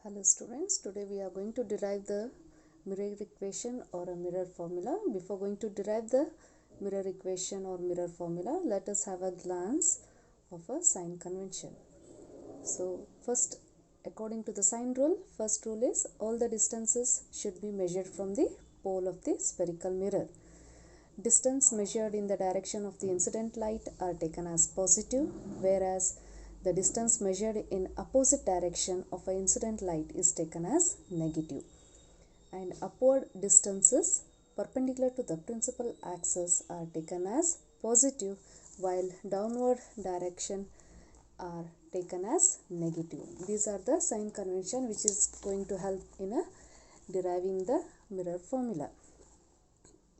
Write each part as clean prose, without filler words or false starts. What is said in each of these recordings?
Hello students, today we are going to derive the mirror equation or a mirror formula. Before going to derive the mirror equation or mirror formula, let us have a glance of a sign convention. So first, according to the sign rule, first rule is all the distances should be measured from the pole of the spherical mirror. Distance measured in the direction of the incident light are taken as positive, whereas the distance measured in opposite direction of an incident light is taken as negative. And upward distances perpendicular to the principal axis are taken as positive, while downward direction are taken as negative. These are the sign convention which is going to help in deriving the mirror formula.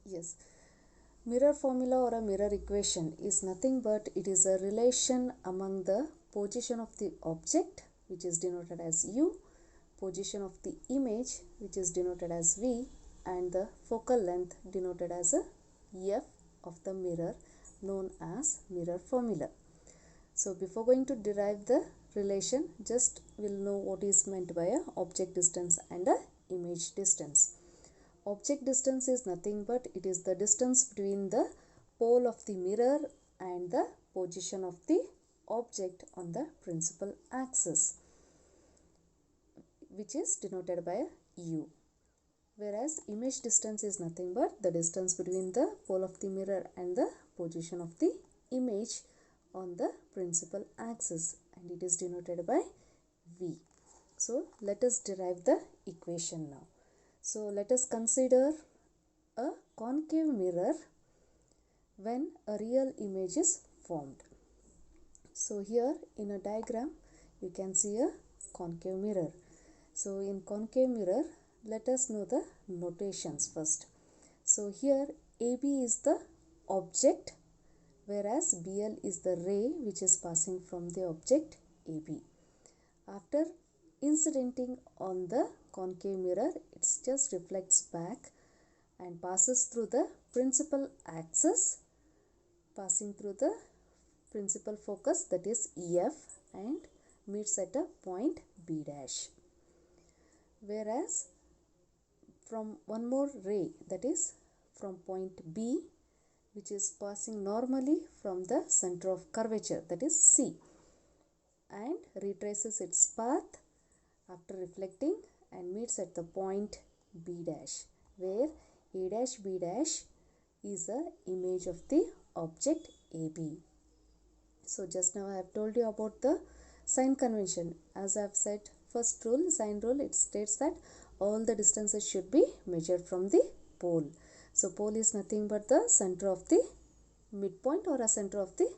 Yes. Mirror formula or a mirror equation is nothing but it is a relation among the position of the object, which is denoted as u, position of the image, which is denoted as v, and the focal length denoted as a f of the mirror, known as mirror formula. So before going to derive the relation, just we'll know what is meant by a object distance and a image distance. Object distance is nothing but it is the distance between the pole of the mirror and the position of the object on the principal axis, which is denoted by u. Whereas image distance is nothing but the distance between the pole of the mirror and the position of the image on the principal axis, and it is denoted by v. So let us derive the equation now. So let us consider a concave mirror when a real image is formed. So here in a diagram you can see a concave mirror. So in concave mirror, let us know the notations first. So here AB is the object, whereas BL is the ray which is passing from the object AB. After incidenting on the concave mirror, it just reflects back and passes through the principal axis, passing through the principal focus, that is EF, and meets at a point B dash. Whereas from one more ray, that is from point B, which is passing normally from the center of curvature, that is C, and retraces its path after reflecting and meets at the point B dash, where A dash B dash is a image of the object AB. So just now I have told you about the sign convention. As I have said, first rule, sign rule, it states that all the distances should be measured from the pole. So pole is nothing but the center of the midpoint or a center of the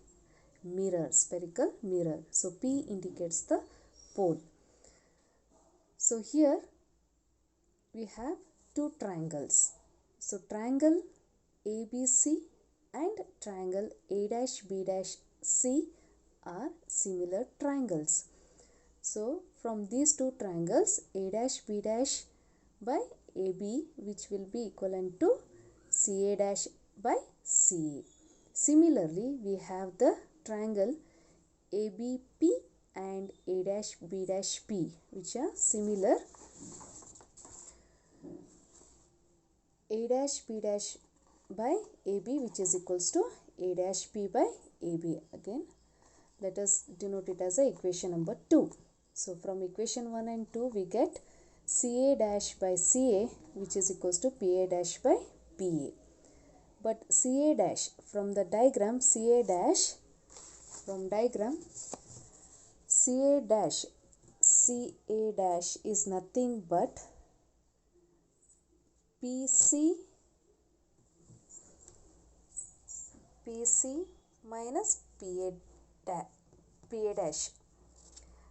mirror, spherical mirror. So P indicates the pole. So here we have two triangles. So triangle ABC and triangle A dash B dash C are similar triangles. So from these two triangles, A dash B dash by AB, which will be equivalent to CA dash by CA. Similarly, we have the triangle ABP and A dash B dash P, which are similar. A dash B dash by AB, which is equals to A dash P by AB. Again, let us denote it as a equation number 2. So from equation 1 and 2 we get CA dash by CA, which is equals to PA dash by PA. But CA dash from the diagram, CA dash is nothing but PC minus PA dash.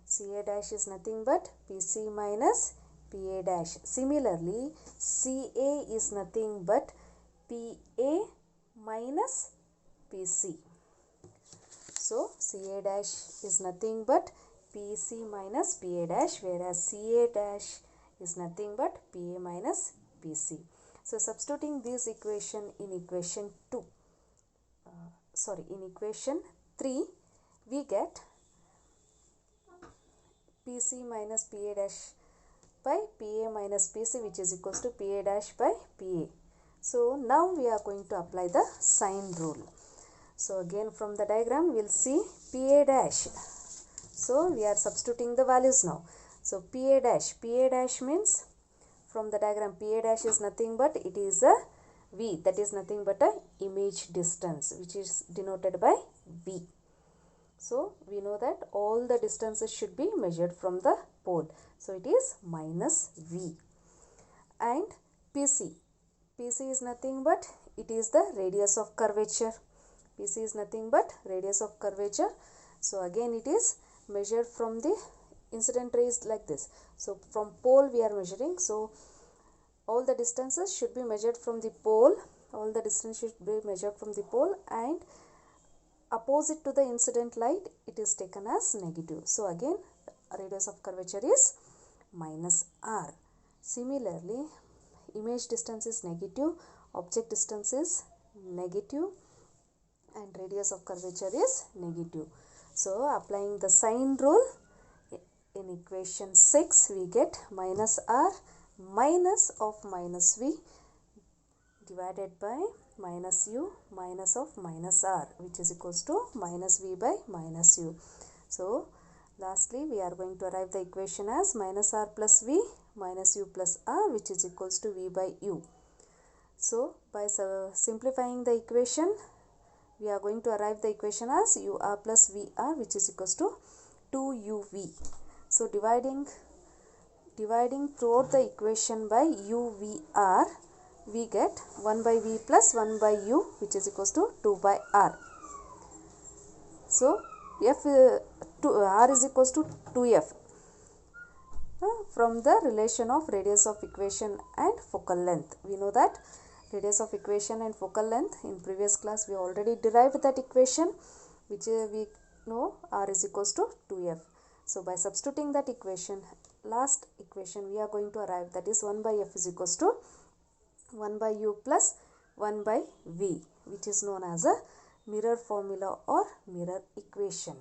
CA dash is nothing but PC minus PA dash. Similarly, CA is nothing but PA minus PC. So CA dash is nothing but PC minus PA dash, whereas CA dash is nothing but PA minus PC. So substituting this equation in equation 2, in equation 3, we get PC minus PA dash by PA minus PC, which is equals to PA dash by PA. So now we are going to apply the sign rule. So again from the diagram we will see PA dash. So we are substituting the values now. So PA dash means, from the diagram, PA dash is nothing but it is a V, that is nothing but a image distance, which is denoted by V. So we know that all the distances should be measured from the pole. So it is minus V. And PC is nothing but it is the radius of curvature. PC is nothing but radius of curvature. So again it is measured from the incident rays like this. So from pole we are measuring. So all the distances should be measured from the pole. All the distance should be measured from the pole, and opposite to the incident light it is taken as negative. So again radius of curvature is minus R. Similarly, image distance is negative, object distance is negative, and radius of curvature is negative. So applying the sign rule, in equation 6 we get minus R minus of minus V divided by minus U minus of minus R, which is equals to minus V by minus U. So lastly we are going to arrive the equation as minus R plus V minus U plus R, which is equals to V by U. So by simplifying the equation, we are going to arrive the equation as UR plus VR, which is equals to 2UV. So dividing throughout the equation by UVR, we get 1 by V plus 1 by U, which is equals to 2 by R. So R is equals to 2F from the relation of radius of equation and focal length. We know that radius of equation and focal length, in previous class we already derived that equation, which we know R is equals to 2F. So by substituting that equation, last equation we are going to arrive, that is 1 by F is equals to 1 by U plus 1 by V, which is known as a mirror formula or mirror equation.